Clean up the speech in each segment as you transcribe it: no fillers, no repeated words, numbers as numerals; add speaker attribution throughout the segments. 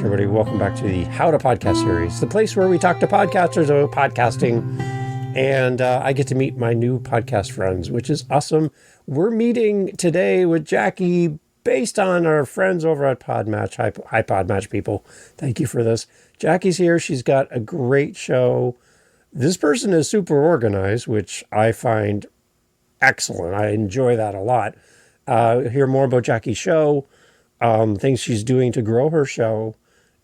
Speaker 1: everybody. Welcome back to the How to Podcast series, the place where we talk to podcasters about podcasting. And I get to meet my new podcast friends, which is awesome. We're meeting today with Jackie based on our friends over at PodMatch. Hi, PodMatch people. Thank you for this. Jackie's here. She's got a great show. This person is super organized, which I find excellent. I enjoy that a lot. Hear more about Jackie's show. Things she's doing to grow her show,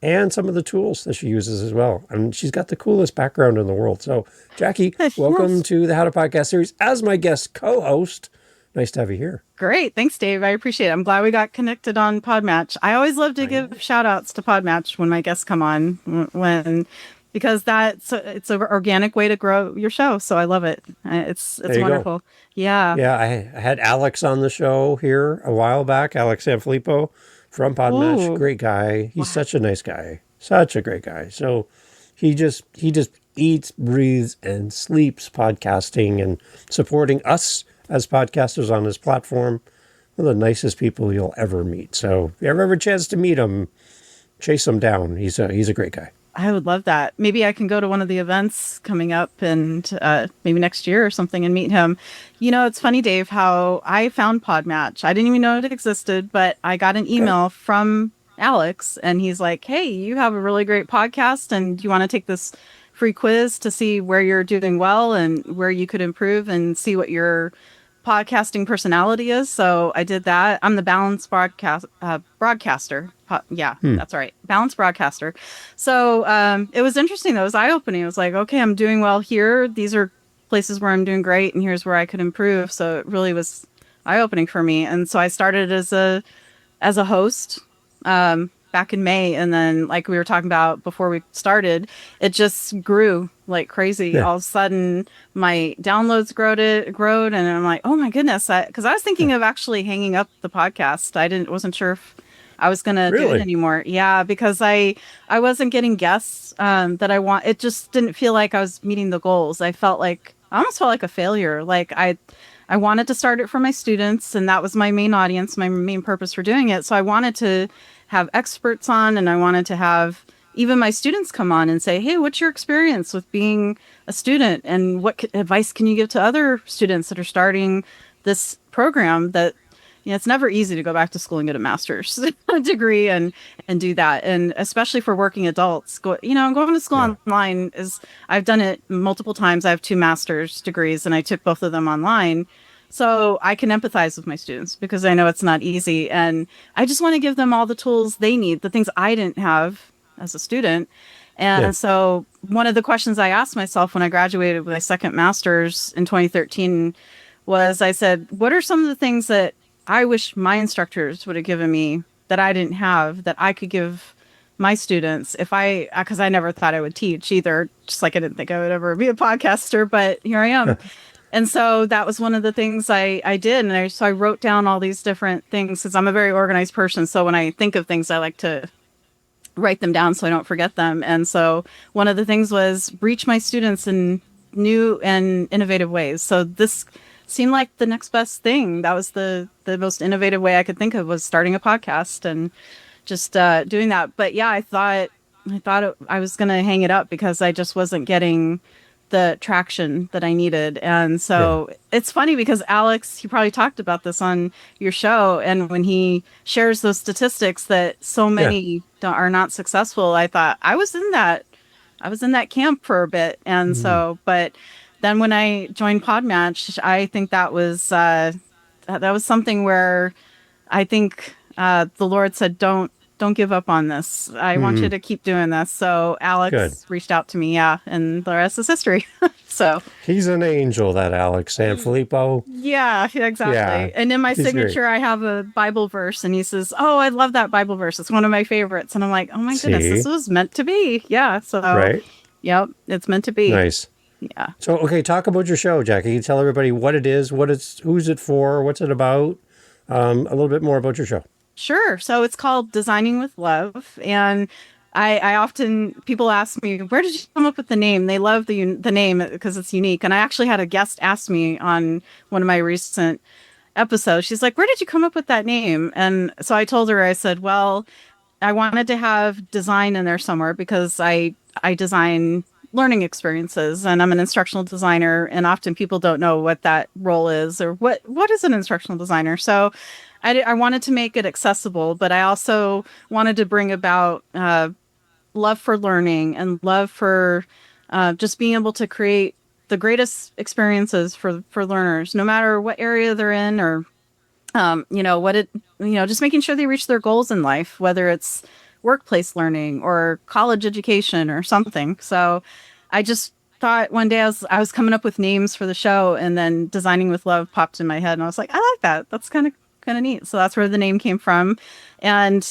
Speaker 1: and some of the tools that she uses as well. And she's got the coolest background in the world. So, Jackie, welcome to the How to Podcast series as my guest co-host. Nice to have you here.
Speaker 2: Great. Thanks, Dave. I appreciate it. I'm glad we got connected on PodMatch. I always love to give shout outs to PodMatch when my guests come on, because it's an organic way to grow your show. So I love it. It's wonderful.
Speaker 1: Go.
Speaker 2: Yeah.
Speaker 1: Yeah. I had Alex on the show here a while back, Alex Sanfilippo from PodMatch.
Speaker 2: Ooh.
Speaker 1: Great guy. He's such a nice guy. Such a great guy. So he just eats, breathes, and sleeps podcasting and supporting us as podcasters on his platform. One of the nicest people you'll ever meet. So if you ever have a chance to meet him, chase him down. He's a great guy.
Speaker 2: I would love that. Maybe I can go to one of the events coming up and maybe next year or something and meet him. You know, it's funny, Dave, how I found PodMatch. I didn't even know it existed, but I got an email from Alex and he's like, hey, you have a really great podcast and do you want to take this free quiz to see where you're doing well and where you could improve and see what your podcasting personality is. So I did that. I'm the balanced broadcaster. That's right. Balanced broadcaster. So it was interesting. That was eye-opening. It was like, okay, I'm doing well here. These are places where I'm doing great, and here's where I could improve. So it really was eye-opening for me. And so I started as a host back in May, and then like we were talking about before we started, it just grew like crazy. Yeah. All of a sudden my downloads growed, and I'm like, oh my goodness, because I was thinking of actually hanging up the podcast. wasn't sure if I was gonna do it anymore. Yeah, because I wasn't getting guests that I want. It just didn't feel like I was meeting the goals. I almost felt like a failure. Like I wanted to start it for my students, and that was my main audience, my main purpose for doing it. So I wanted to have experts on, and I wanted to have even my students come on and say, hey, what's your experience with being a student, and what advice can you give to other students that are starting this program? That, you know, it's never easy to go back to school and get a master's degree and do that. And especially for working adults, going to school online I've done it multiple times. I have 2 master's degrees and I took both of them online. So I can empathize with my students because I know it's not easy. And I just want to give them all the tools they need, the things I didn't have as a student. And so one of the questions I asked myself when I graduated with my second master's in 2013 was, I said, what are some of the things that I wish my instructors would have given me that I didn't have, that I could give my students because I never thought I would teach either, just like I didn't think I would ever be a podcaster, but here I am. And so that was one of the things I did. And so I wrote down all these different things because I'm a very organized person. So when I think of things, I like to write them down so I don't forget them. And so one of the things was reach my students in new and innovative ways. So this seemed like the next best thing. That was the most innovative way I could think of, was starting a podcast and just doing that. But yeah, I thought I was going to hang it up because I just wasn't getting the traction that I needed. And so it's funny because Alex, you probably talked about this on your show, and when he shares those statistics that so many are not successful, I thought I was in that camp for a bit. And so, but then when I joined PodMatch, I think that was something where I think the Lord said, don't give up on this. I want you to keep doing this. So Alex reached out to me, and the rest is history. So
Speaker 1: he's an angel, that Alex Sanfilippo.
Speaker 2: Yeah, exactly. Yeah, and in my signature, great. I have a Bible verse, and he says, "Oh, I love that Bible verse. It's one of my favorites." And I'm like, "Oh my goodness, this was meant to be." Yeah. So yep, it's meant to be.
Speaker 1: Nice.
Speaker 2: Yeah.
Speaker 1: So okay, talk about your show, Jackie. Can you tell everybody what it is, who's it for, what's it about? A little bit more about your show.
Speaker 2: Sure. So it's called Designing with Love. And I often, people ask me, where did you come up with the name? They love the name because it's unique. And I actually had a guest ask me on one of my recent episodes. She's like, where did you come up with that name? And so I told her, I said, well, I wanted to have design in there somewhere because I design learning experiences and I'm an instructional designer, and often people don't know what that role is or what is an instructional designer. So I wanted to make it accessible, but I also wanted to bring about love for learning and love for just being able to create the greatest experiences for learners, no matter what area they're in, or just making sure they reach their goals in life, whether it's workplace learning or college education or something. So I just thought one day I was coming up with names for the show, and then Designing with Love popped in my head, and I was like, I like that. That's kind of neat. So that's where the name came from. And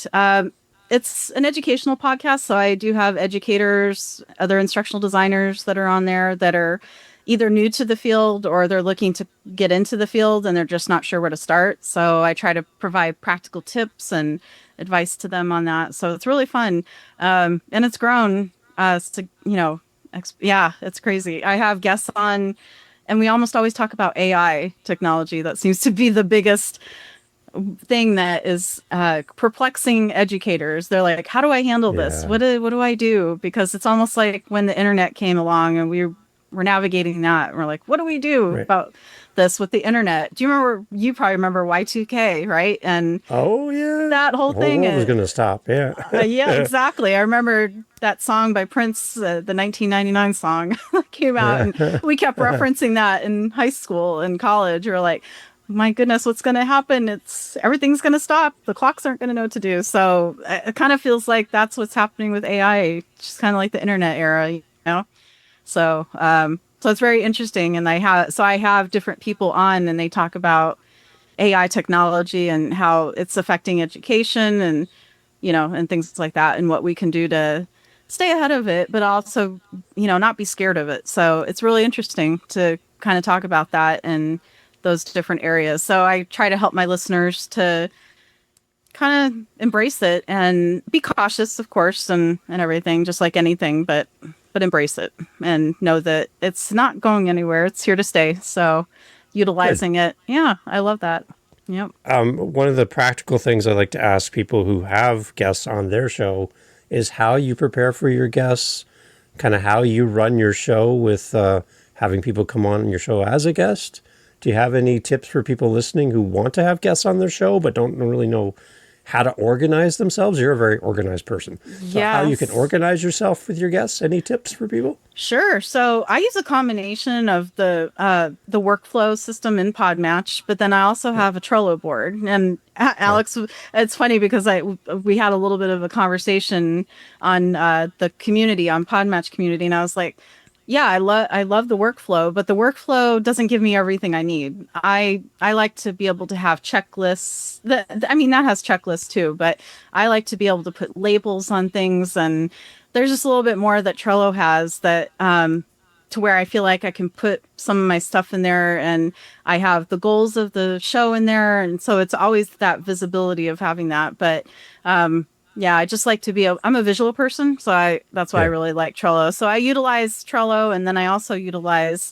Speaker 2: it's an educational podcast. So I do have educators, other instructional designers that are on there that are either new to the field or they're looking to get into the field and they're just not sure where to start. So I try to provide practical tips and advice to them on that. So it's really fun. And it's grown it's crazy. I have guests on, and we almost always talk about AI technology. That seems to be the biggest thing that is perplexing educators. They're like, how do I handle this? What do I do? Because it's almost like when the internet came along and we're navigating that. And we're like, what do we do about this with the internet? Do you remember? You probably remember Y2K, right? And that whole thing
Speaker 1: was going to stop. Yeah,
Speaker 2: yeah, exactly. I remember that song by Prince, the 1999 song that came out, and we kept referencing that in high school and college. We're like, my goodness, what's going to happen? Everything's going to stop. The clocks aren't going to know what to do. So it kind of feels like that's what's happening with AI, just kind of like the internet era, you know? So it's very interesting. And I have different people on, and they talk about AI technology and how it's affecting education and, and things like that, and what we can do to stay ahead of it, but also, not be scared of it. So it's really interesting to kind of talk about that and those different areas. So I try to help my listeners to kind of embrace it and be cautious, of course, and everything, just like anything, but embrace it and know that it's not going anywhere. It's here to stay. So utilizing it. Yeah, I love that. Yep.
Speaker 1: One of the practical things I like to ask people who have guests on their show is how you prepare for your guests, kind of how you run your show with having people come on your show as a guest. Do you have any tips for people listening who want to have guests on their show but don't really know how to organize themselves? You're a very organized person. So how you can organize yourself with your guests? Any tips for people?
Speaker 2: Sure. So I use a combination of the workflow system in PodMatch, but then I also have a Trello board. And Alex, it's funny because we had a little bit of a conversation on the community, on PodMatch community, and I was like, yeah, I love the workflow, but the workflow doesn't give me everything I need. I like to be able to have checklists. That has checklists too, but I like to be able to put labels on things, and there's just a little bit more that Trello has that to where I feel like I can put some of my stuff in there, and I have the goals of the show in there, and so it's always that visibility of having that. But yeah, I just like to I'm a visual person, so that's why I really like Trello. So I utilize Trello, and then I also utilize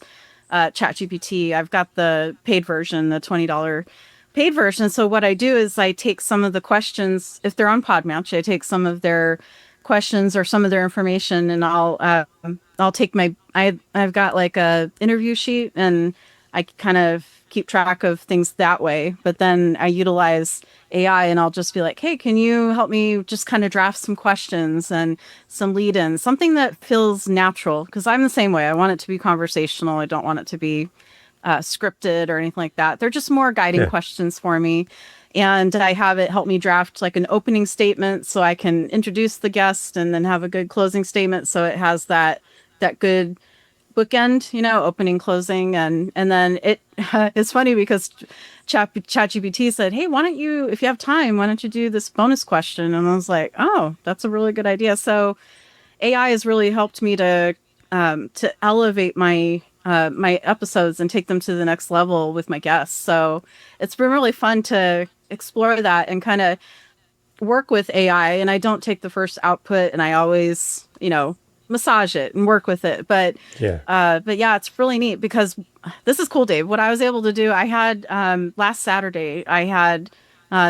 Speaker 2: ChatGPT. I've got the paid version, the $20 paid version. So what I do is I take some of the questions, if they're on PodMatch, I take some of their questions or some of their information, and I'll take I've got like a interview sheet, and I kind of keep track of things that way. But then I utilize AI, and I'll just be like, hey, can you help me just kind of draft some questions and some lead-ins, something that feels natural? Because I'm the same way. I want it to be conversational. I don't want it to be scripted or anything like that. They're just more guiding questions for me. And I have it help me draft like an opening statement so I can introduce the guest and then have a good closing statement. So it has that good bookend, opening, closing. And then it's funny because ChatGPT said, hey, why don't you, if you have time, why don't you do this bonus question? And I was like, oh, that's a really good idea. So AI has really helped me to elevate my episodes and take them to the next level with my guests. So it's been really fun to explore that and kind of work with AI. And I don't take the first output, and I always, massage it and work with it. But yeah, it's really neat because this is cool, Dave. What I was able to do, I had last Saturday, I had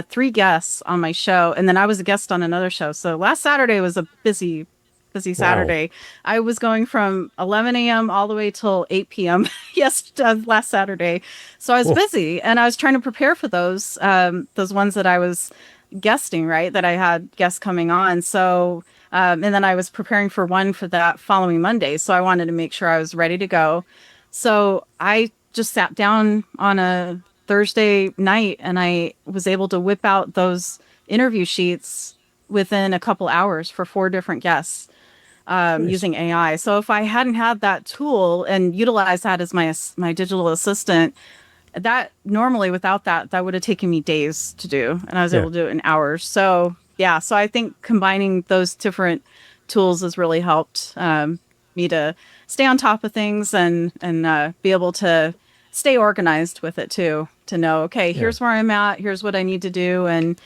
Speaker 2: 3 guests on my show, and then I was a guest on another show. So last Saturday was a busy Saturday. I was going from 11 a.m. all the way till 8 p.m. Last Saturday. So I was busy, and I was trying to prepare for those ones that I was guesting, right? That I had guests coming on. So, and then I was preparing for one for that following Monday. So I wanted to make sure I was ready to go. So I just sat down on a Thursday night, and I was able to whip out those interview sheets within a couple hours for 4 different guests. Nice. Using AI. So if I hadn't had that tool and utilized that as my digital assistant, that normally without that would have taken me days to do, and I was able to do it in hours. So so I think combining those different tools has really helped me to stay on top of things and be able to stay organized with it too, to know, okay, here's where I'm at, here's what I need to do, and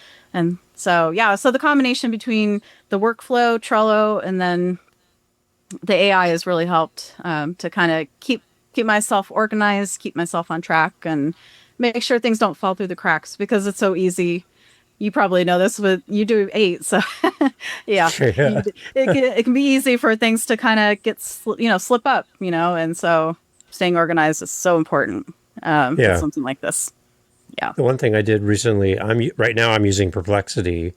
Speaker 2: so so the combination between the workflow, Trello, and then the AI has really helped to kind of keep myself organized, keep myself on track, and make sure things don't fall through the cracks, because it's so easy. You probably know this, but you do 8, so it can be easy for things to kind of slip up, and so staying organized is so important for something like this. Yeah.
Speaker 1: The one thing I did recently, right now I'm using Perplexity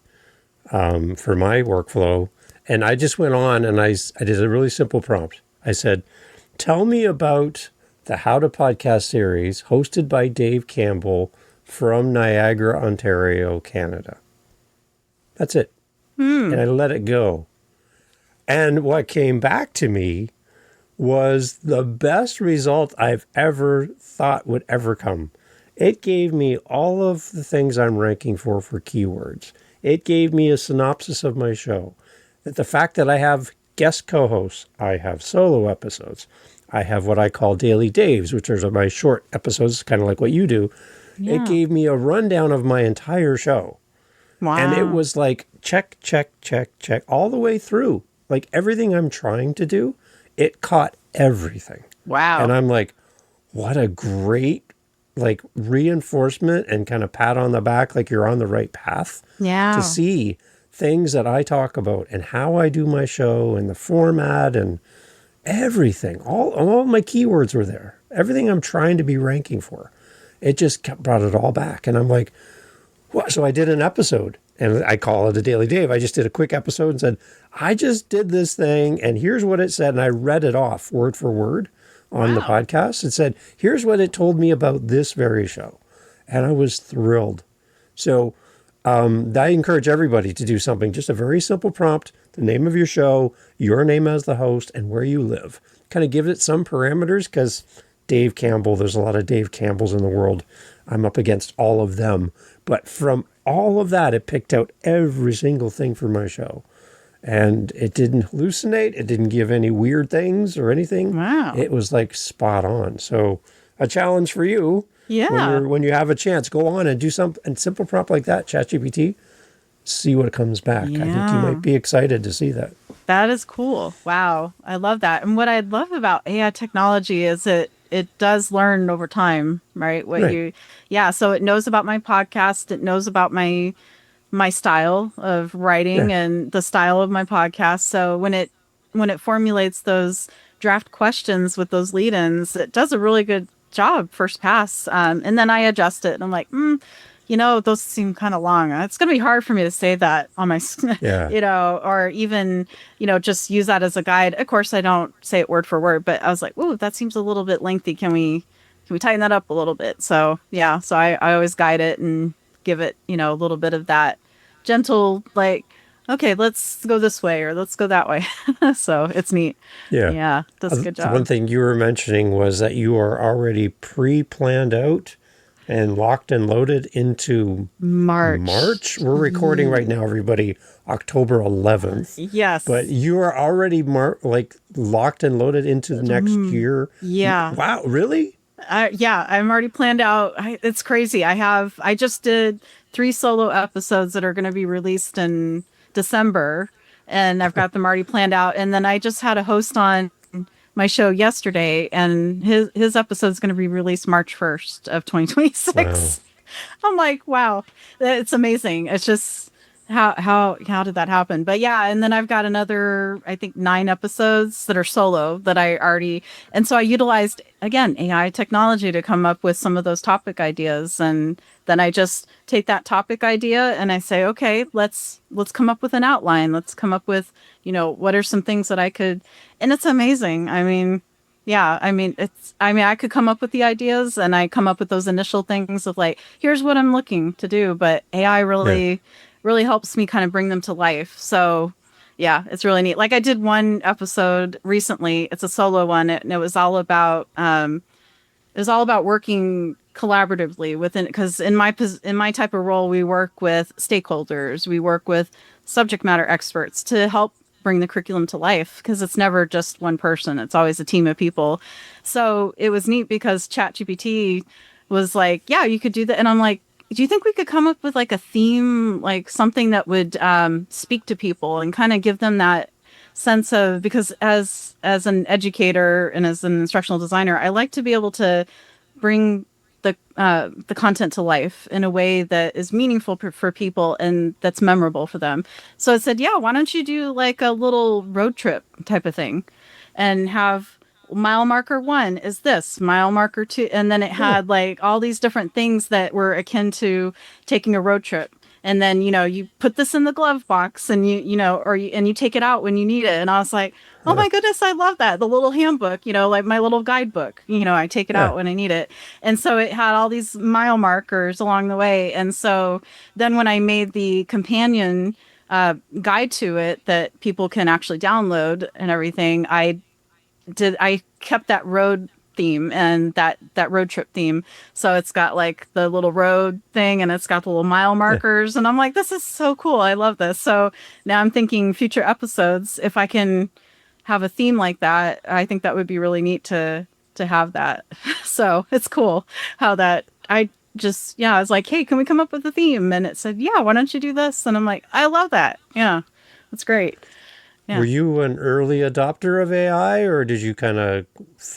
Speaker 1: for my workflow. And I just went on and I did a really simple prompt. I said, tell me about the How to Podcast series hosted by Dave Campbell from Niagara, Ontario, Canada. That's it. And I let it go. And what came back to me was the best result I've ever thought would ever come. It gave me all of the things I'm ranking for keywords. It gave me a synopsis of my show. The fact that I have guest co-hosts, I have solo episodes, I have what I call Daily Daves, which are my short episodes, kind of like what you do. Yeah. It gave me a rundown of my entire show.
Speaker 2: Wow.
Speaker 1: And it was like, check, check, check, check, all the way through. Like everything I'm trying to do, it caught everything.
Speaker 2: Wow.
Speaker 1: And I'm like, what a great reinforcement and kind of pat on the back, like you're on the right path.
Speaker 2: Yeah.
Speaker 1: To see things that I talk about and how I do my show and the format and everything. All my keywords were there. Everything I'm trying to be ranking for. It just brought it all back. And I'm like, what? So I did an episode, and I call it a Daily Dave. I just did a quick episode and said, I just did this thing, and here's what it said. And I read it off word for word on the podcast. It said, here's what it told me about this very show. And I was thrilled. So I encourage everybody to do something, just a very simple prompt, the name of your show, your name as the host, and where you live. Kind of give it some parameters, because Dave Campbell, there's a lot of Dave Campbells in the world. I'm up against all of them. But from all of that, it picked out every single thing for my show. And it didn't hallucinate. It didn't give any weird things or anything.
Speaker 2: Wow.
Speaker 1: It was like spot on. So a challenge for you.
Speaker 2: Yeah.
Speaker 1: When you have a chance, go on and do something simple prompt like that, ChatGPT, see what comes back.
Speaker 2: Yeah.
Speaker 1: I think you might be excited to see that.
Speaker 2: That is cool. Wow. I love that. And what I love about AI technology is it does learn over time, right? So it knows about my podcast. It knows about my style of writing and the style of my podcast. So when it formulates those draft questions with those lead-ins, it does a really good job first pass. And then I adjust it and I'm like, those seem kind of long. It's going to be hard for me to say that on my, or even, just use that as a guide. Of course, I don't say it word for word, but I was like, ooh, that seems a little bit lengthy. Can we tighten that up a little bit? So, so I always guide it and give it, a little bit of that gentle, okay, let's go this way or let's go that way. So it's neat. Yeah. Does a good job.
Speaker 1: One thing you were mentioning was that you are already pre-planned out and locked and loaded into March. We're recording right now, everybody, October 11th.
Speaker 2: Yes.
Speaker 1: But you are already locked and loaded into the next year.
Speaker 2: Yeah.
Speaker 1: Wow, really?
Speaker 2: I'm already planned out. It's crazy. I just did 3 solo episodes that are going to be released in December, and I've got them already planned out. And then I just had a host on my show yesterday, and his episode is going to be released March 1st of 2026. I'm like, wow, it's amazing. It's just how did that happen? But yeah, and then I've got another, I think 9 episodes that are solo that I already, and so I utilized again AI technology to come up with some of those topic ideas, and then I just take that topic idea and I say, okay, let's come up with an outline. Let's come up with, what are some things that I could, and it's amazing. I mean, yeah, I could come up with the ideas and I come up with those initial things of like, here's what I'm looking to do. But AI
Speaker 1: Yeah.
Speaker 2: really helps me kind of bring them to life. So yeah, it's really neat. Like I did one episode recently. It's a solo one, and it was all about working collaboratively within, because in my type of role, we work with stakeholders, we work with subject matter experts to help bring the curriculum to life, because it's never just one person, it's always a team of people. So it was neat because ChatGPT was like, yeah, you could do that, and I'm like, do you think we could come up with like a theme, like something that would speak to people and kind of give them that sense of, because as an educator and as an instructional designer, I like to be able to bring the content to life in a way that is meaningful for people and that's memorable for them. So I said, yeah, why don't you do like a little road trip type of thing, and have mile marker 1 is this, mile marker 2, and then it had like all these different things that were akin to taking a road trip. And then, you put this in the glove box and and you take it out when you need it. And I was like, oh my goodness, I love that. The little handbook, like my little guidebook, I take it
Speaker 1: Yeah.
Speaker 2: out when I need it. And so it had all these mile markers along the way. And so then when I made the companion guide to it that people can actually download and everything, I kept that road theme and that road trip theme. So it's got like the little road thing and it's got the little mile markers. And I'm like, this is so cool. I love this. So now I'm thinking future episodes, if I can have a theme like that, I think that would be really neat to have that. So it's cool how that I was like, hey, can we come up with a theme? And it said, yeah, why don't you do this? And I'm like, I love that. Yeah, that's great.
Speaker 1: Were
Speaker 2: Yeah.
Speaker 1: you an early adopter of AI, or did you kind of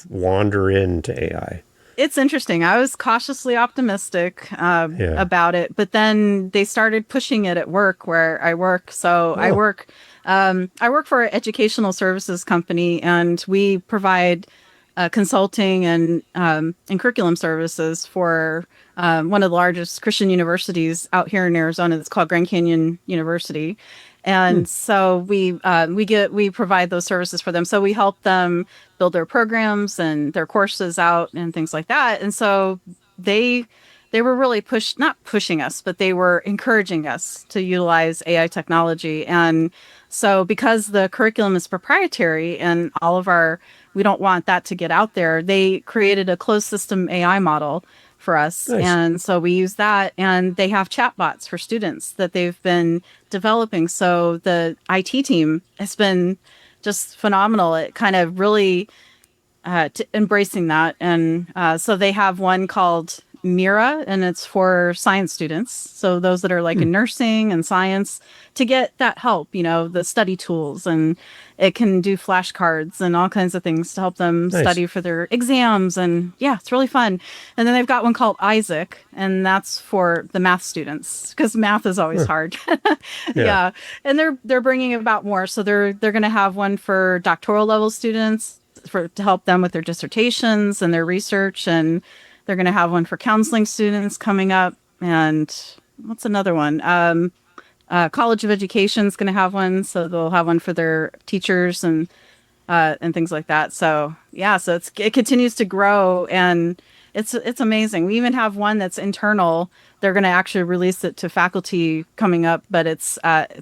Speaker 1: wander into AI?
Speaker 2: It's interesting. I was cautiously optimistic
Speaker 1: Yeah.
Speaker 2: about it, but then they started pushing it at work where I work. So
Speaker 1: Oh,
Speaker 2: I work for an educational services company, and we provide consulting and curriculum services for one of the largest Christian universities out here in Arizona. It's called Grand Canyon University. And so we provide those services for them. So we help them build their programs and their courses out and things like that. And so they they were really not pushing us, but they were encouraging us to utilize AI technology. And so because the curriculum is proprietary and we don't want that to get out there, they created a closed system AI model for us.
Speaker 1: nice.
Speaker 2: And so we use that, and they have chatbots for students that they've been developing. So the IT team has been just phenomenal at kind of really embracing that. And so they have one called Mira, and it's for science students. So those that are like in nursing and science, to get that help, the study tools, and it can do flashcards and all kinds of things to help them
Speaker 1: Nice.
Speaker 2: study for their exams. And yeah, it's really fun. And then they've got one called Isaac, and that's for the math students because math is always hard. Yeah. And they're bringing about more. So they're going to have one for doctoral level students to help them with their dissertations and their research, and they're going to have one for counseling students coming up. And what's another one? College of Education is going to have one, so they'll have one for their teachers and things like that. So yeah, so it continues to grow, and it's amazing. We even have one that's internal. They're going to actually release it to faculty coming up, but it's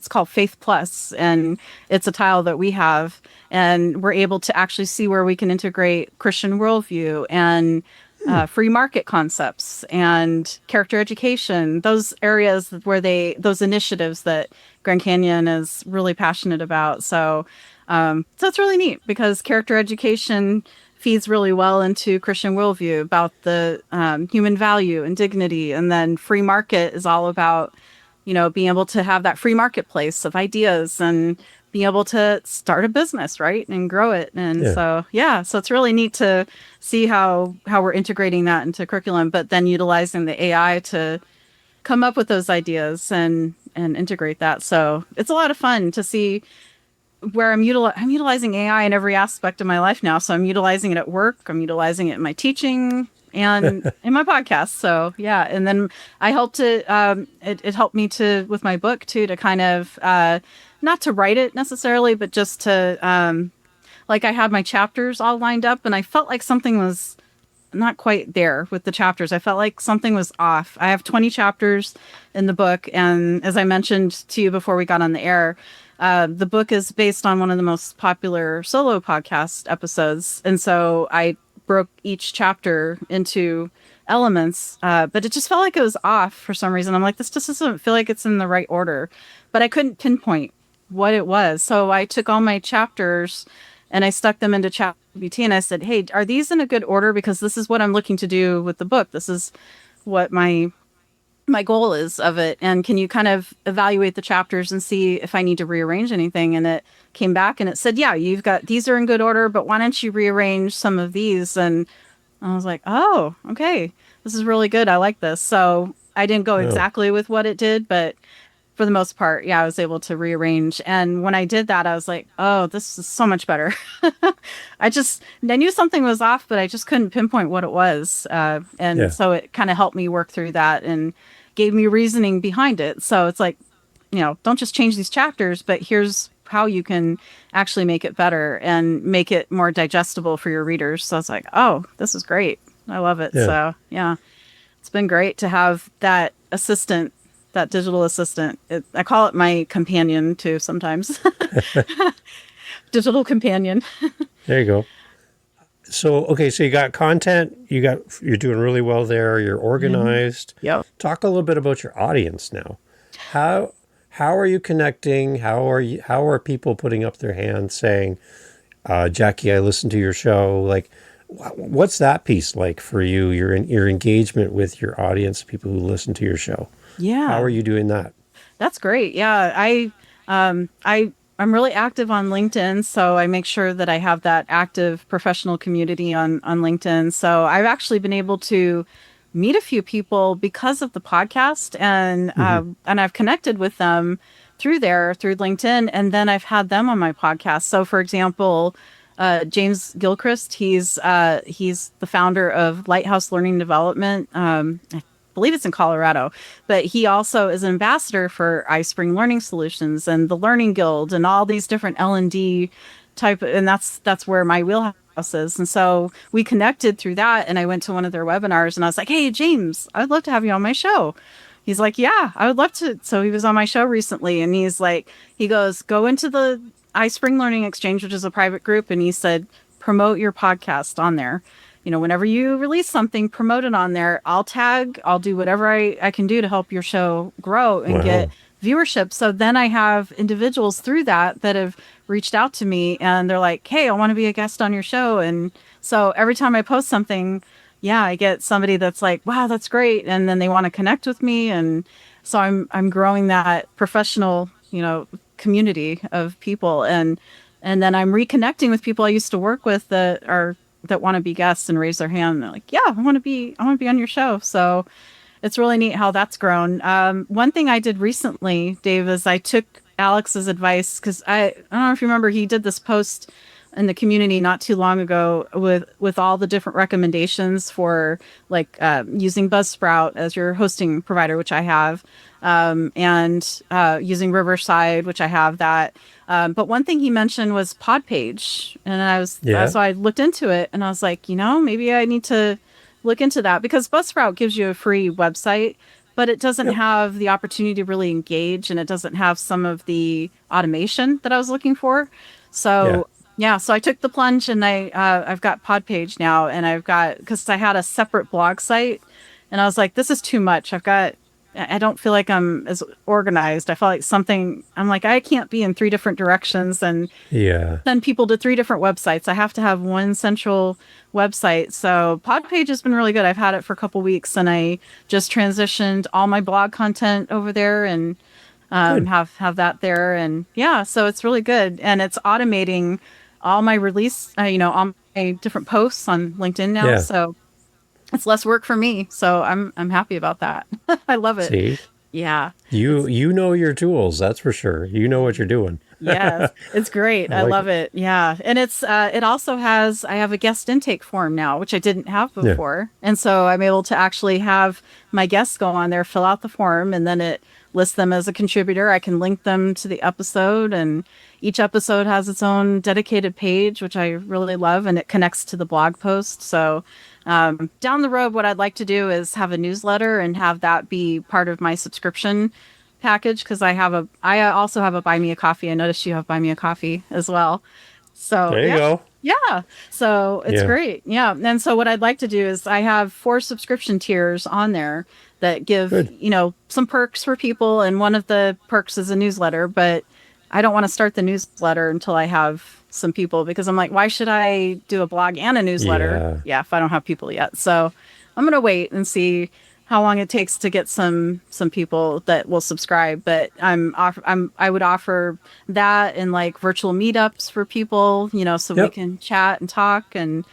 Speaker 2: called Faith Plus, and it's a tile that we have, and we're able to actually see where we can integrate Christian worldview and free market concepts and character education, those areas those initiatives that Grand Canyon is really passionate about. So it's really neat because character education feeds really well into Christian worldview about the human value and dignity. And then free market is all about, being able to have that free marketplace of ideas and be able to start a business, right, and grow it. And
Speaker 1: Yeah.
Speaker 2: so it's really neat to see how we're integrating that into curriculum, but then utilizing the AI to come up with those ideas and integrate that. So it's a lot of fun to see where I'm utilizing AI in every aspect of my life now. So I'm utilizing it at work, I'm utilizing it in my teaching and in my podcast. So yeah, and then I helped it helped me to with my book too, to kind of not to write it necessarily, but just to like I had my chapters all lined up, and I felt like something was not quite there with the chapters. I felt like something was off. I have 20 chapters in the book, and as I mentioned to you before we got on the air, the book is based on one of the most popular solo podcast episodes, and so I broke each chapter into elements, but it just felt like it was off for some reason. I'm like, this just doesn't feel like it's in the right order, but I couldn't pinpoint what it was. So I took all my chapters and I stuck them into ChatGPT, and I said, hey, are these in a good order? Because this is what I'm looking to do with the book. This is what my goal is of it. And can you kind of evaluate the chapters and see if I need to rearrange anything? And it came back and it said, yeah, you've got, these are in good order, but why don't you rearrange some of these? And I was like, oh, okay, this is really good. I like this. So I didn't go exactly with what it did, but for the most part, yeah, I was able to rearrange. And when I did that, I was like, oh, this is so much better. I knew something was off, but I just couldn't pinpoint what it was. So it kind of helped me work through that and gave me reasoning behind it. So it's like, don't just change these chapters, but here's how you can actually make it better and make it more digestible for your readers. So it's like, oh, this is great. I love it. Yeah. So yeah, it's been great to have that assistant, that digital assistant. I call it my companion too sometimes. Digital companion.
Speaker 1: There you go. So, okay, so you got content, you're doing really well there, you're organized.
Speaker 2: Mm-hmm. Yep.
Speaker 1: Talk a little bit about your audience now. How are you connecting? How are people putting up their hands saying, Jackie, I listened to your show? Like, what's that piece like for you, your engagement with your audience, people who listen to your show?
Speaker 2: Yeah.
Speaker 1: How are you doing that?
Speaker 2: That's great. Yeah. I'm really active on LinkedIn, so I make sure that I have that active professional community on LinkedIn. So I've actually been able to meet a few people because of the podcast, and I've connected with them through LinkedIn, and then I've had them on my podcast. So for example, James Gilchrist, he's the founder of Lighthouse Learning Development. I believe it's in Colorado, but he also is an ambassador for iSpring Learning Solutions and the Learning Guild and all these different L&D type, and that's where my wheelhouse is. And so we connected through that, and I went to one of their webinars, and I was like, hey, James, I'd love to have you on my show. He's like, yeah, I would love to. So he was on my show recently, and he goes, go into the iSpring Learning Exchange, which is a private group, and he said, promote your podcast on there. Whenever you release something, promote it on there. I'll do whatever I can do to help your show grow and get viewership. So then I have individuals through that have reached out to me, and they're like, hey, I want to be a guest on your show. And so every time I post something, yeah, I get somebody that's like, wow, that's great. And then they want to connect with me. And so I'm growing that professional, community of people. And then I'm reconnecting with people I used to work with that want to be guests and raise their hand. And they're like, yeah, I want to be on your show. So it's really neat how that's grown. One thing I did recently, Dave, is I took Alex's advice, because I don't know if you remember, he did this post in the community not too long ago with all the different recommendations for like using Buzzsprout as your hosting provider, which I have, and using Riverside, which I have that. But one thing he mentioned was PodPage, and so I looked into it, and I was like, maybe I need to look into that, because Buzzsprout gives you a free website, but it doesn't have the opportunity to really engage, and it doesn't have some of the automation that I was looking for. So so I took the plunge, and I've got PodPage now, and because I had a separate blog site, and I was like, this is too much. I don't feel like I'm as organized. I felt like I'm like, I can't be in 3 different directions and send people to 3 different websites. I have to have one central website. So PodPage has been really good. I've had it for a couple weeks, and I just transitioned all my blog content over there, and
Speaker 1: Good.
Speaker 2: have that there. And yeah, so it's really good. And it's automating all my release, all my different posts on LinkedIn now.
Speaker 1: Yeah.
Speaker 2: So it's less work for me. So I'm happy about that. I love it.
Speaker 1: See,
Speaker 2: Yeah.
Speaker 1: you know your tools. That's for sure. You know what you're doing.
Speaker 2: Yes, it's great.
Speaker 1: I
Speaker 2: I
Speaker 1: like
Speaker 2: love
Speaker 1: it.
Speaker 2: it. Yeah. And it also has, I have a guest intake form now, which I didn't have
Speaker 1: Yeah.
Speaker 2: before. And so I'm able to actually have my guests go on there, fill out the form, and then it lists them as a contributor. I can link them to the episode, and each episode has its own dedicated page, which I really love, and it connects to the blog post. So down the road, what I'd like to do is have a newsletter and have that be part of my subscription package, because I also have a buy me a coffee. I noticed you have buy me a coffee as well. So
Speaker 1: There you go.
Speaker 2: yeah. So it's
Speaker 1: Yeah.
Speaker 2: great. Yeah. And so what I'd like to do is I have 4 subscription tiers on there that give,
Speaker 1: Good.
Speaker 2: some perks for people. And one of the perks is a newsletter, but I don't want to start the newsletter until I have some people, because I'm like, why should I do a blog and a newsletter? Yeah. If I don't have people yet. So I'm going to wait and see how long it takes to get some people that will subscribe. But I would offer that and like virtual meetups for people, so we
Speaker 1: Yep.
Speaker 2: can chat and talk. And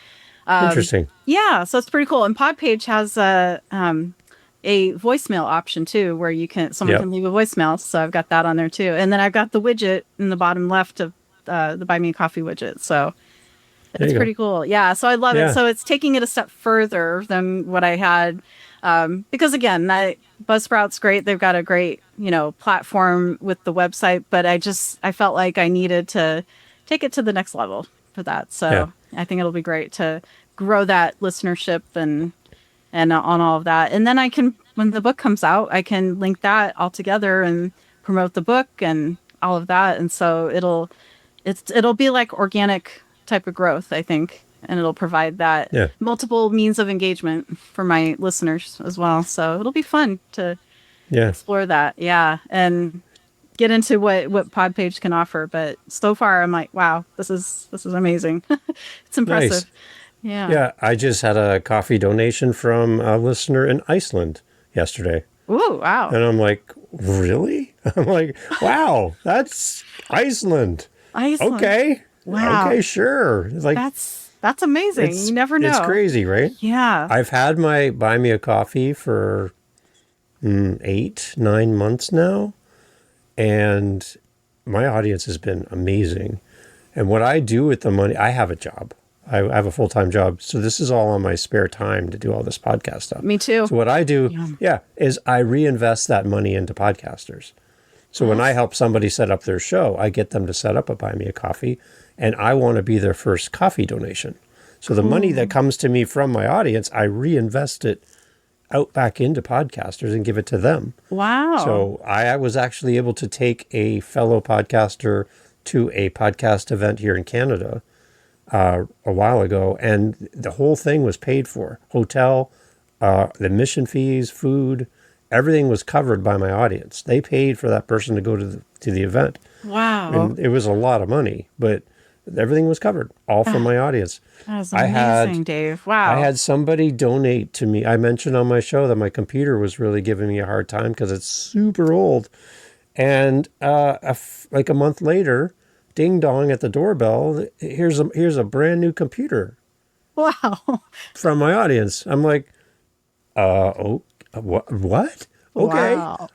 Speaker 1: Interesting.
Speaker 2: yeah, so it's pretty cool. And PodPage has a voicemail option too, where someone
Speaker 1: Yep.
Speaker 2: can leave a voicemail. So I've got that on there too. And then I've got the widget in the bottom left of the Buy Me a Coffee widget. So
Speaker 1: There
Speaker 2: it's
Speaker 1: you go.
Speaker 2: pretty cool. Yeah. So I love
Speaker 1: Yeah.
Speaker 2: it. So it's taking it a step further than what I had. Because again, Buzzsprout's great. They've got a great, platform with the website, but I felt like I needed to take it to the next level for that. So
Speaker 1: Yeah.
Speaker 2: I think it'll be great to grow that listenership and on all of that. And then when the book comes out, I can link that all together and promote the book and all of that. And so it'll be like organic type of growth, I think. And it'll provide that
Speaker 1: Yeah.
Speaker 2: multiple means of engagement for my listeners as well. So it'll be fun to
Speaker 1: Yeah.
Speaker 2: explore that. Yeah. And get into what PodPage can offer. But so far I'm like, wow, this is amazing. It's impressive.
Speaker 1: Nice.
Speaker 2: Yeah.
Speaker 1: Yeah. I just had a coffee donation from a listener in Iceland yesterday.
Speaker 2: Ooh, wow.
Speaker 1: And I'm like, really? I'm like, wow, that's Iceland.
Speaker 2: Iceland.
Speaker 1: Okay.
Speaker 2: Wow.
Speaker 1: Okay, sure. It's like,
Speaker 2: That's amazing. You never know.
Speaker 1: It's crazy, right?
Speaker 2: Yeah.
Speaker 1: I've had my Buy Me a Coffee for 8-9 months now, and my audience has been amazing. And what I do with the money, I have a job. I have a full-time job, so this is all on my spare time to do all this podcast stuff.
Speaker 2: Me too.
Speaker 1: So what I do, is I reinvest that money into podcasters. So when I help somebody set up their show, I get them to set up a Buy Me a Coffee, and I want to be their first coffee donation. So the money that comes to me from my audience, I reinvest it out back into podcasters and give it to them.
Speaker 2: Wow.
Speaker 1: So I was actually able to take a fellow podcaster to a podcast event here in Canada a while ago, and the whole thing was paid for. Hotel, the admission fees, food, everything was covered by my audience. They paid for that person to go to the event.
Speaker 2: Wow.
Speaker 1: And it was a lot of money, but everything was covered, all from my audience.
Speaker 2: That's amazing, Dave. Wow.
Speaker 1: I had somebody donate to me. I mentioned on my show that my computer was really giving me a hard time because it's super old. And like a month later, ding dong at the doorbell, here's a brand new computer
Speaker 2: Wow.
Speaker 1: from my audience. I'm like, what? Okay.
Speaker 2: Wow.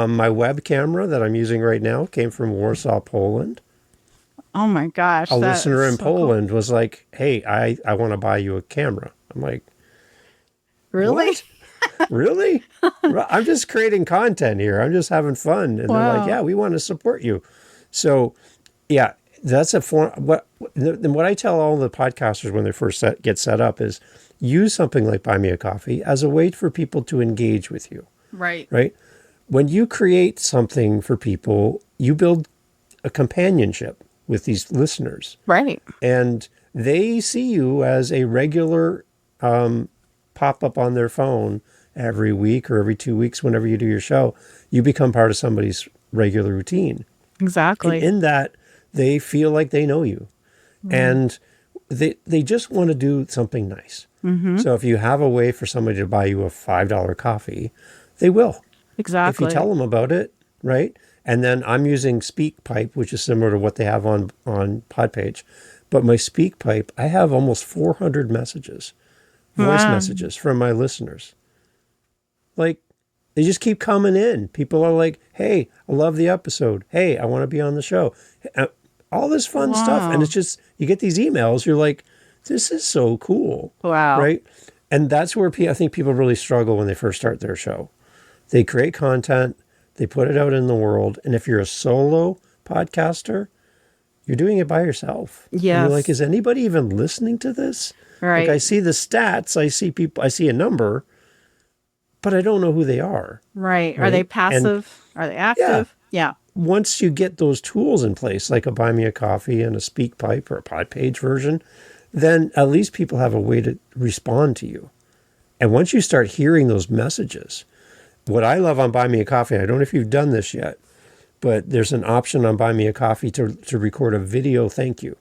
Speaker 1: My web camera that I'm using right now came from Warsaw, Poland.
Speaker 2: Oh my gosh.
Speaker 1: A
Speaker 2: that
Speaker 1: listener
Speaker 2: is
Speaker 1: in
Speaker 2: so cool.
Speaker 1: Poland was like, hey, I want to buy you a camera. I'm like,
Speaker 2: Really?
Speaker 1: what? Really? I'm just creating content here. I'm just having fun. And they're
Speaker 2: Wow.
Speaker 1: like, yeah, we want to support you. So, yeah, that's a form. What I tell all the podcasters when they first get set up is use something like Buy Me a Coffee as a way for people to engage with you,
Speaker 2: Right.
Speaker 1: right? When you create something for people, you build a companionship with these listeners.
Speaker 2: Right.
Speaker 1: And they see you as a regular pop-up on their phone every week or every 2 weeks whenever you do your show. You become part of somebody's regular routine.
Speaker 2: Exactly.
Speaker 1: And in that, they feel like they know you. And they just want to do something nice.
Speaker 2: Mm-hmm.
Speaker 1: So if you have a way for somebody to buy you a $5 coffee, they will.
Speaker 2: Exactly.
Speaker 1: If you tell them about it, right? And then I'm using SpeakPipe, which is similar to what they have on PodPage. But my SpeakPipe, I have almost 400 messages, voice messages from my listeners. Like, they just keep coming in. People are like, hey, I love the episode. Hey, I want to be on the show. All this fun stuff. And it's just, you get these emails. You're like, this is so cool.
Speaker 2: Wow.
Speaker 1: Right? And that's where I think people really struggle when they first start their show. They create content. They put it out in the world. And if you're a solo podcaster, you're doing it by yourself.
Speaker 2: Yes.
Speaker 1: And you're like, is anybody even listening to this?
Speaker 2: Right.
Speaker 1: Like, I see the stats. I see people. I see a number. But I don't know who they are.
Speaker 2: Right. Are they passive? Are they active? Yeah.
Speaker 1: Once you get those tools in place, like a Buy Me a Coffee and a SpeakPipe or a PodPage version, then at least people have a way to respond to you. And once you start hearing those messages, what I love on Buy Me a Coffee, I don't know if you've done this yet, but there's an option on Buy Me a Coffee to record a video thank you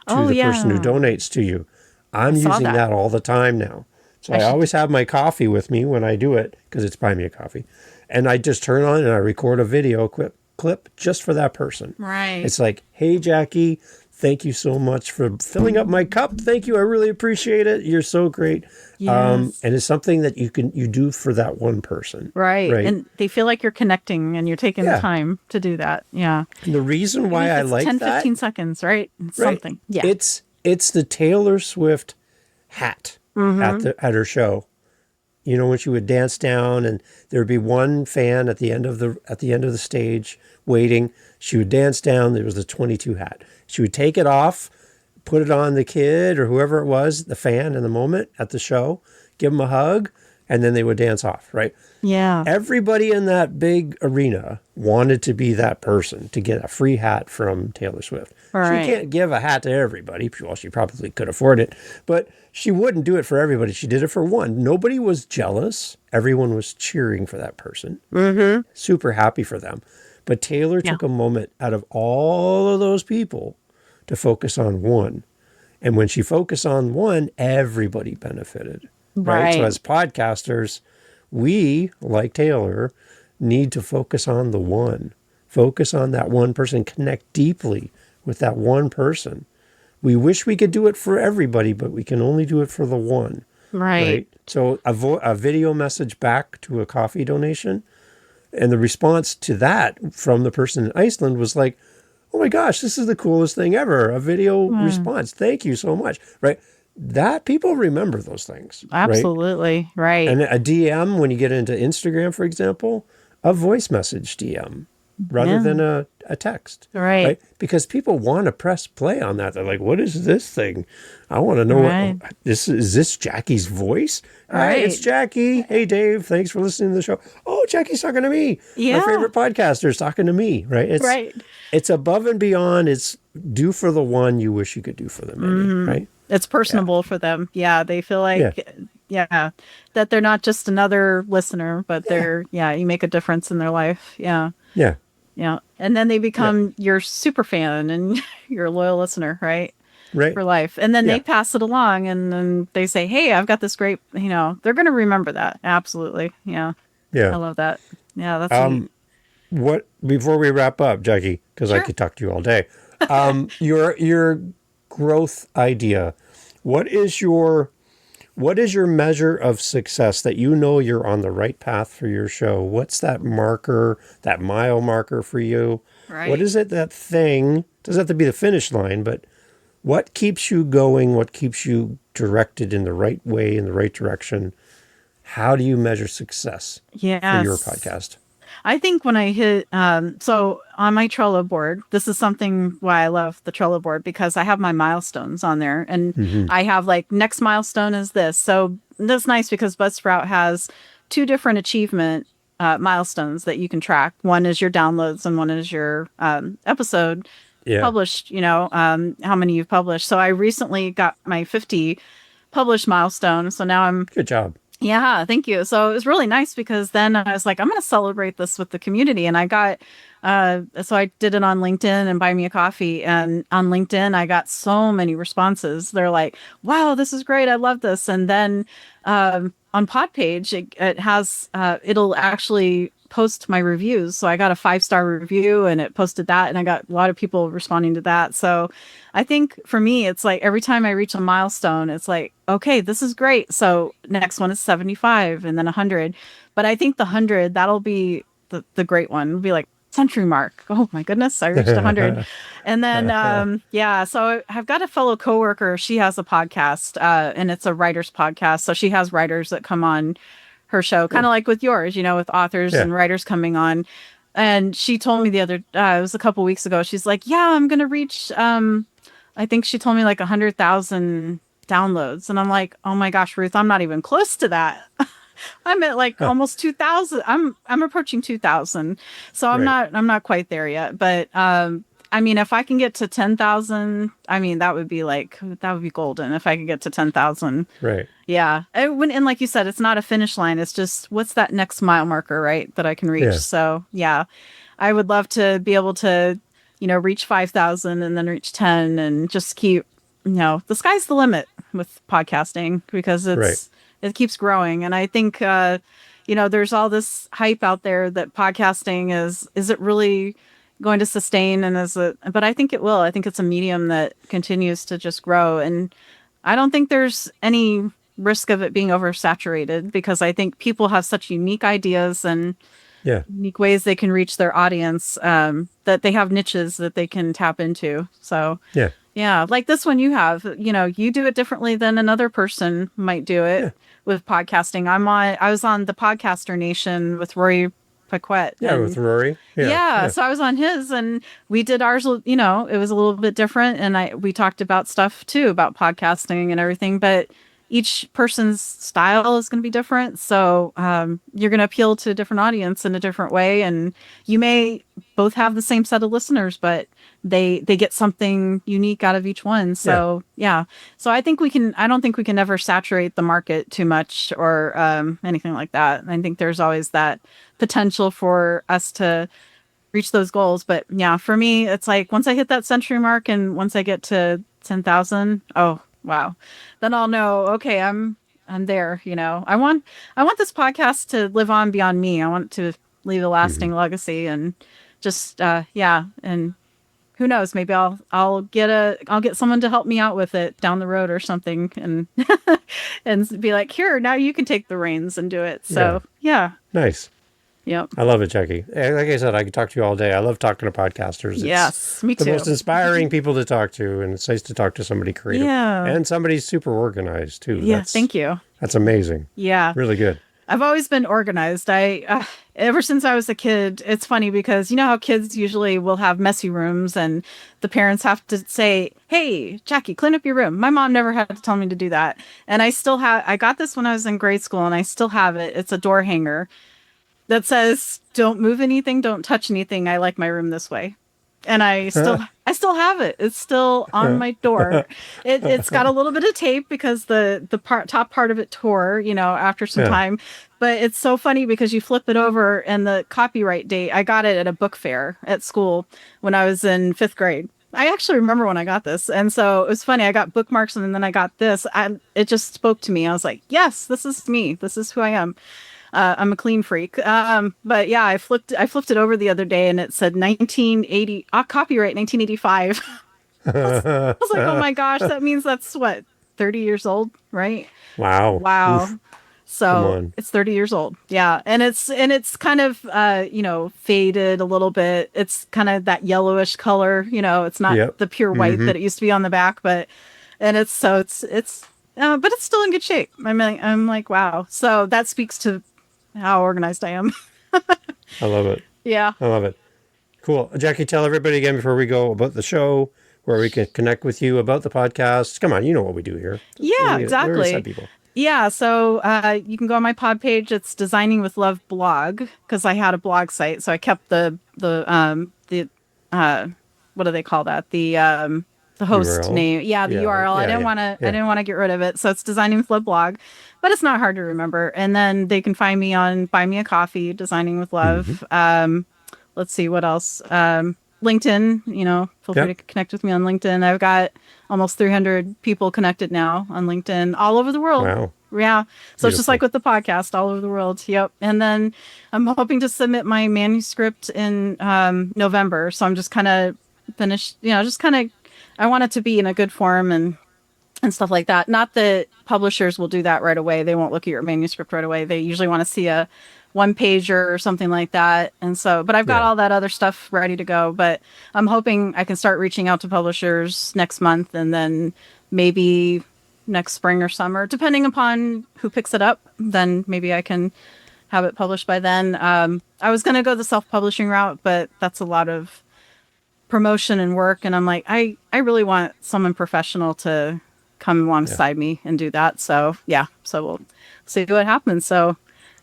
Speaker 1: to the person who donates to you. I'm using that all the time now. So I always have my coffee with me when I do it, because it's Buy Me a Coffee. And I just turn on and I record a video clip just for that person.
Speaker 2: Right.
Speaker 1: It's like, hey, Jackie, thank you so much for filling up my cup. Thank you. I really appreciate it. You're so great.
Speaker 2: Yes.
Speaker 1: And it's something that you do for that one person.
Speaker 2: Right. And they feel like you're connecting and you're taking the time to do that. Yeah.
Speaker 1: And the reason why I like
Speaker 2: 10,
Speaker 1: that.
Speaker 2: 15 seconds, right? Something. Yeah.
Speaker 1: It's the Taylor Swift hat at her show. You know, when she would dance down and there would be one fan at the end of the stage waiting, she would dance down. There was the 22 hat. She would take it off, put it on the kid or whoever it was, the fan in the moment at the show, give them a hug, and then they would dance off, right?
Speaker 2: Yeah.
Speaker 1: Everybody in that big arena wanted to be that person to get a free hat from Taylor Swift. Right. She can't give a hat to everybody. Well, she probably could afford it, but she wouldn't do it for everybody. She did it for one. Nobody was jealous. Everyone was cheering for that person. Mm-hmm. Super happy for them. But Taylor took a moment out of all of those people to focus on one. And when she focused on one, everybody benefited. Right. So as podcasters, we, like Taylor, need to focus on the one. Focus on that one person. Connect deeply with that one person. We wish we could do it for everybody, but we can only do it for the one. Right. So a video message back to a coffee donation, and the response to that from the person in Iceland was like, oh my gosh, this is the coolest thing ever. A video response. Thank you so much. Right. That people remember those things.
Speaker 2: Absolutely. Right.
Speaker 1: And a DM, when you get into Instagram, for example, a voice message DM rather than a text. Right. Because people want to press play on that. They're like, what is this thing? I want to know what is this Jackie's voice? Right. Hi, it's Jackie. Hey, Dave. Thanks for listening to the show. Oh, Jackie's talking to me. Yeah. My favorite podcaster is talking to me. Right. It's above and beyond. It's do for the one you wish you could do for the many. Right.
Speaker 2: It's personable for them. Yeah. They feel like, that they're not just another listener, but they're, you make a difference in their life. Yeah.
Speaker 1: Yeah.
Speaker 2: Yeah. And then they become your super fan and your loyal listener, right?
Speaker 1: Right.
Speaker 2: For life. And then they pass it along and then they say, hey, I've got this great, they're going to remember that. Absolutely. Yeah. Yeah. I love that. Yeah. That's
Speaker 1: neat. Before we wrap up, Jackie, because I could talk to you all day, your growth idea, what is your measure of success that you know you're on the right path for your show? What's that marker, that mile marker for you? Right. What is it, that thing? Doesn't have to be the finish line, but what keeps you going? What keeps you directed in the right way, in the right direction? How do you measure success for your podcast?
Speaker 2: I think when I hit, so on my Trello board, this is something why I love the Trello board, because I have my milestones on there and I have like next milestone is this. So that's nice because Buzzsprout has 2 different achievement milestones that you can track. One is your downloads and one is your episode published, how many you've published. So I recently got my 50 published milestone. So now I'm...
Speaker 1: Good job.
Speaker 2: Yeah, thank you. So it was really nice because then I was like, I'm going to celebrate this with the community. And I got, so I did it on LinkedIn and Buy Me a Coffee. And on LinkedIn, I got so many responses. They're like, wow, this is great. I love this. And then on PodPage, it has, it'll actually post my reviews. So I got a 5-star review and it posted that, and I got a lot of people responding to that. So I think for me, it's like every time I reach a milestone, it's like, okay, this is great. So next one is 75 and then 100. But I think the 100, that'll be the great one. It'll be like century mark. Oh my goodness, I reached 100. And then, yeah, so I've got a fellow coworker. She has a podcast and it's a writer's podcast. So she has writers that come on her show, kind of like with yours, with authors and writers coming on. And she told me the other, it was a couple weeks ago. She's like, yeah, I'm going to reach, I think she told me like 100,000 downloads. And I'm like, oh my gosh, Ruth, I'm not even close to that. I'm at like almost 2,000. I'm approaching 2,000. So I'm not quite there yet. But I mean, if I can get to 10,000, I mean, that would be golden if I could get to 10,000.
Speaker 1: Right.
Speaker 2: Yeah. And like you said, it's not a finish line. It's just what's that next mile marker, right, that I can reach. Yeah. So yeah, I would love to be able to, reach 5,000 and then reach 10 and just keep, the sky's the limit with podcasting because it keeps growing. And I think, there's all this hype out there that podcasting is it really going to sustain, but I think it will. I think it's a medium that continues to just grow. And I don't think there's any risk of it being oversaturated because I think people have such unique ideas and unique ways they can reach their audience, that they have niches that they can tap into. So yeah, like this one you have, you do it differently than another person might do it with podcasting. I was on the Podcaster Nation with Rory Paquette.
Speaker 1: With Rory.
Speaker 2: So I was on his and we did ours, it was a little bit different. And we talked about stuff too, about podcasting and everything, but each person's style is going to be different. So you're going to appeal to a different audience in a different way. And you may both have the same set of listeners, but they get something unique out of each one. So so I don't think we can ever saturate the market too much or anything like that. I think there's always that potential for us to reach those goals. But yeah, for me, it's like once I hit that century mark and once I get to 10,000, oh, wow. Then I'll know, okay, I'm there, I want this podcast to live on beyond me. I want to leave a lasting legacy and just, and who knows, maybe I'll get someone to help me out with it down the road or something and, and be like, here, now you can take the reins and do it. So yeah.
Speaker 1: Nice.
Speaker 2: Yep.
Speaker 1: I love it, Jackie. Like I said, I could talk to you all day. I love talking to podcasters.
Speaker 2: Yes, me too.
Speaker 1: The most inspiring people to talk to, and it's nice to talk to somebody creative.
Speaker 2: Yeah.
Speaker 1: And somebody super organized, too.
Speaker 2: Yeah, thank you.
Speaker 1: That's amazing.
Speaker 2: Yeah.
Speaker 1: Really good.
Speaker 2: I've always been organized. Ever since I was a kid, it's funny because you know how kids usually will have messy rooms and the parents have to say, hey, Jackie, clean up your room. My mom never had to tell me to do that. And I got this when I was in grade school and I still have it. It's a door hanger that says, don't move anything, don't touch anything. I like my room this way. And I still have it. It's still on my door. It's got a little bit of tape because the top part of it tore, after some time. But it's so funny because you flip it over and the copyright date, I got it at a book fair at school when I was in 5th grade. I actually remember when I got this. And so it was funny. I got bookmarks and then I got this. It just spoke to me. I was like, yes, this is me. This is who I am. I'm a clean freak. But yeah, I flipped it over the other day and it said 1980, copyright 1985. I was like, oh my gosh, that means that's what, 30 years old, right?
Speaker 1: Wow.
Speaker 2: Oof. So it's 30 years old. Yeah. And it's kind of, faded a little bit. It's kind of that yellowish color, it's not the pure white that it used to be on the back, but it's still in good shape. I'm like, wow. So that speaks to how organized I am.
Speaker 1: I love it.
Speaker 2: Yeah.
Speaker 1: I love it. Cool. Jackie, tell everybody again before we go about the show, where we can connect with you about the podcast. Come on, you know what we do here.
Speaker 2: Yeah, exactly. Yeah, so you can go on my pod page. It's Designing with Love blog because I had a blog site, so I kept the what do they call that? The host
Speaker 1: URL.
Speaker 2: name. Yeah, the URL. I didn't want to get rid of it. So it's Designing with Love blog, but it's not hard to remember. And then they can find me on Buy Me a Coffee, Designing with Love. Let's see what else. LinkedIn, feel free to connect with me on LinkedIn. I've got almost 300 people connected now on LinkedIn all over the world.
Speaker 1: Wow.
Speaker 2: Yeah. So
Speaker 1: Beautiful.
Speaker 2: It's just like with the podcast all over the world. Yep. And then I'm hoping to submit my manuscript in November. So I'm just kind of finished, I want it to be in a good form and stuff like that. Not that publishers will do that right away. They won't look at your manuscript right away. They usually want to see a one pager or something like that. And so, but I've got all that other stuff ready to go, but I'm hoping I can start reaching out to publishers next month and then maybe next spring or summer, depending upon who picks it up, then maybe I can have it published by then. I was going to go the self-publishing route, but that's a lot of promotion and work. And I'm like, I really want someone professional to come alongside me and do that. So so we'll see what happens. So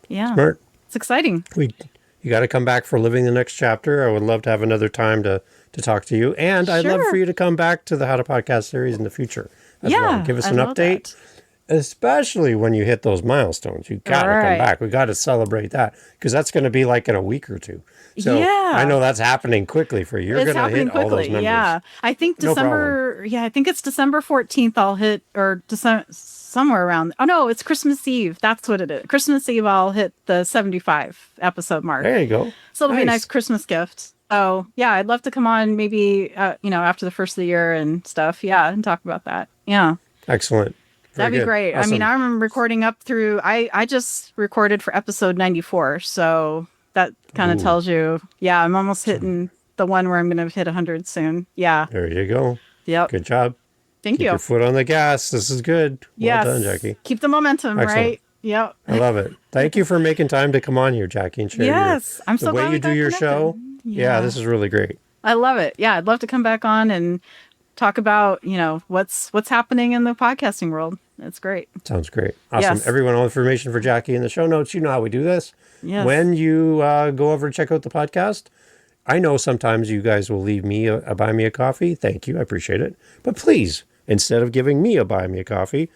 Speaker 1: Smart.
Speaker 2: It's exciting.
Speaker 1: You got to come back for Living the Next Chapter. I would love to have another time to talk to you. And I'd love for you to come back to the How to Podcast series in the future as well. Give us an update, especially when you hit those milestones. You got to come back. We got to celebrate that because that's going to be like in a week or two. So I know that's happening quickly for you. You're going to hit all those numbers.
Speaker 2: Yeah. I think December, I think it's December 14th I'll hit, or December, somewhere around. Oh, no, it's Christmas Eve. That's what it is. Christmas Eve, I'll hit the 75 episode mark.
Speaker 1: There you go.
Speaker 2: So it'll be a nice Christmas gift. So, I'd love to come on maybe, after the first of the year and stuff. Yeah, and talk about that. Yeah.
Speaker 1: Excellent.
Speaker 2: That'd be great. Awesome. I mean, I remember recording up through, I just recorded for episode 94. So that kind of tells you, I'm almost hitting the one where I'm going to hit 100 soon. Yeah.
Speaker 1: There you go.
Speaker 2: Yep.
Speaker 1: Good job.
Speaker 2: Thank you.
Speaker 1: Keep your foot on the gas. This is good. Well done, Jackie.
Speaker 2: Keep the momentum, right? Yep.
Speaker 1: I love it. Thank you for making time to come on here, Jackie, and share
Speaker 2: I'm so
Speaker 1: the way you do your show. Yeah, this is really great.
Speaker 2: I love it. Yeah, I'd love to come back on and talk about, what's happening in the podcasting world. That's great.
Speaker 1: Sounds great. Awesome.
Speaker 2: Yes.
Speaker 1: Everyone, all information for Jackie in the show notes. You know how we do this.
Speaker 2: Yes.
Speaker 1: When you go over and check out the podcast, I know sometimes you guys will leave me a buy me a coffee. Thank you. I appreciate it. But please, instead of giving me a buy me a coffee,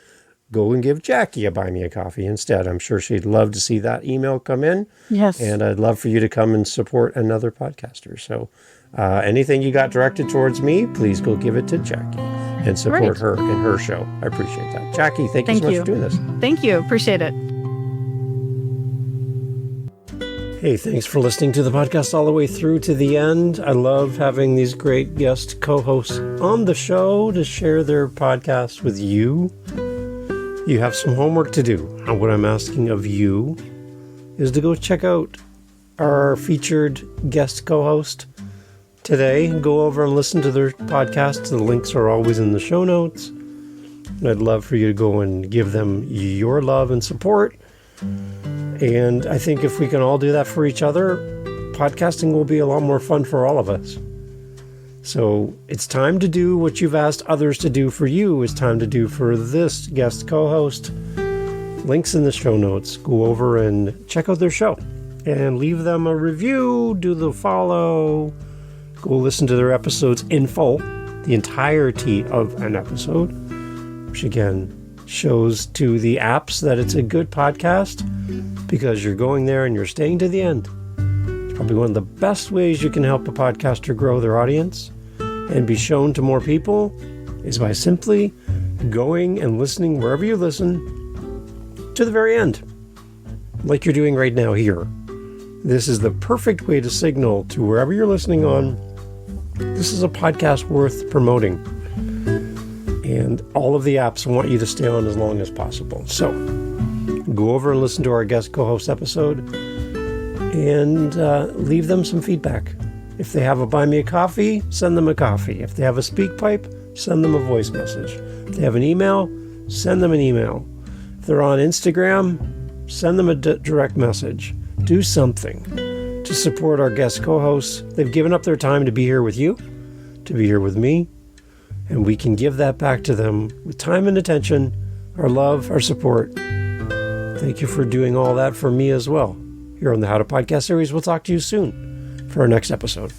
Speaker 1: go and give Jackie a buy me a coffee instead. I'm sure she'd love to see that email come in.
Speaker 2: Yes.
Speaker 1: And I'd love for you to come and support another podcaster. So anything you got directed towards me, please go give it to Jackie and support her in her show. I appreciate that. Jackie, thank you so much for doing this.
Speaker 2: Thank you. Appreciate it.
Speaker 1: Hey, thanks for listening to the podcast all the way through to the end. I love having these great guest co-hosts on the show to share their podcast with you. You have some homework to do. And what I'm asking of you is to go check out our featured guest co-host today. Go over and listen to their podcasts. The links are always in the show notes. And I'd love for you to go and give them your love and support. And I think if we can all do that for each other, podcasting will be a lot more fun for all of us. So it's time to do what you've asked others to do for you. It's time to do for this guest co-host. Links in the show notes. Go over and check out their show and leave them a review, do the follow, go listen to their episodes in full, the entirety of an episode, which again shows to the apps that it's a good podcast because you're going there and you're staying to the end. It's probably one of the best ways you can help a podcaster grow their audience and be shown to more people is by simply going and listening wherever you listen to the very end, like you're doing right now here. This is the perfect way to signal to wherever you're listening on, this is a podcast worth promoting. And all of the apps want you to stay on as long as possible. So go over and listen to our guest co-host episode and leave them some feedback. If they have a buy me a coffee, send them a coffee. If they have a speak pipe, send them a voice message. If they have an email, send them an email. If they're on Instagram, send them a direct message. Do something to support our guest co-hosts. They've given up their time to be here with you, to be here with me, and we can give that back to them with time and attention, our love, our support. Thank you for doing all that for me as well. Here on the How to Podcast series, we'll talk to you soon for our next episode.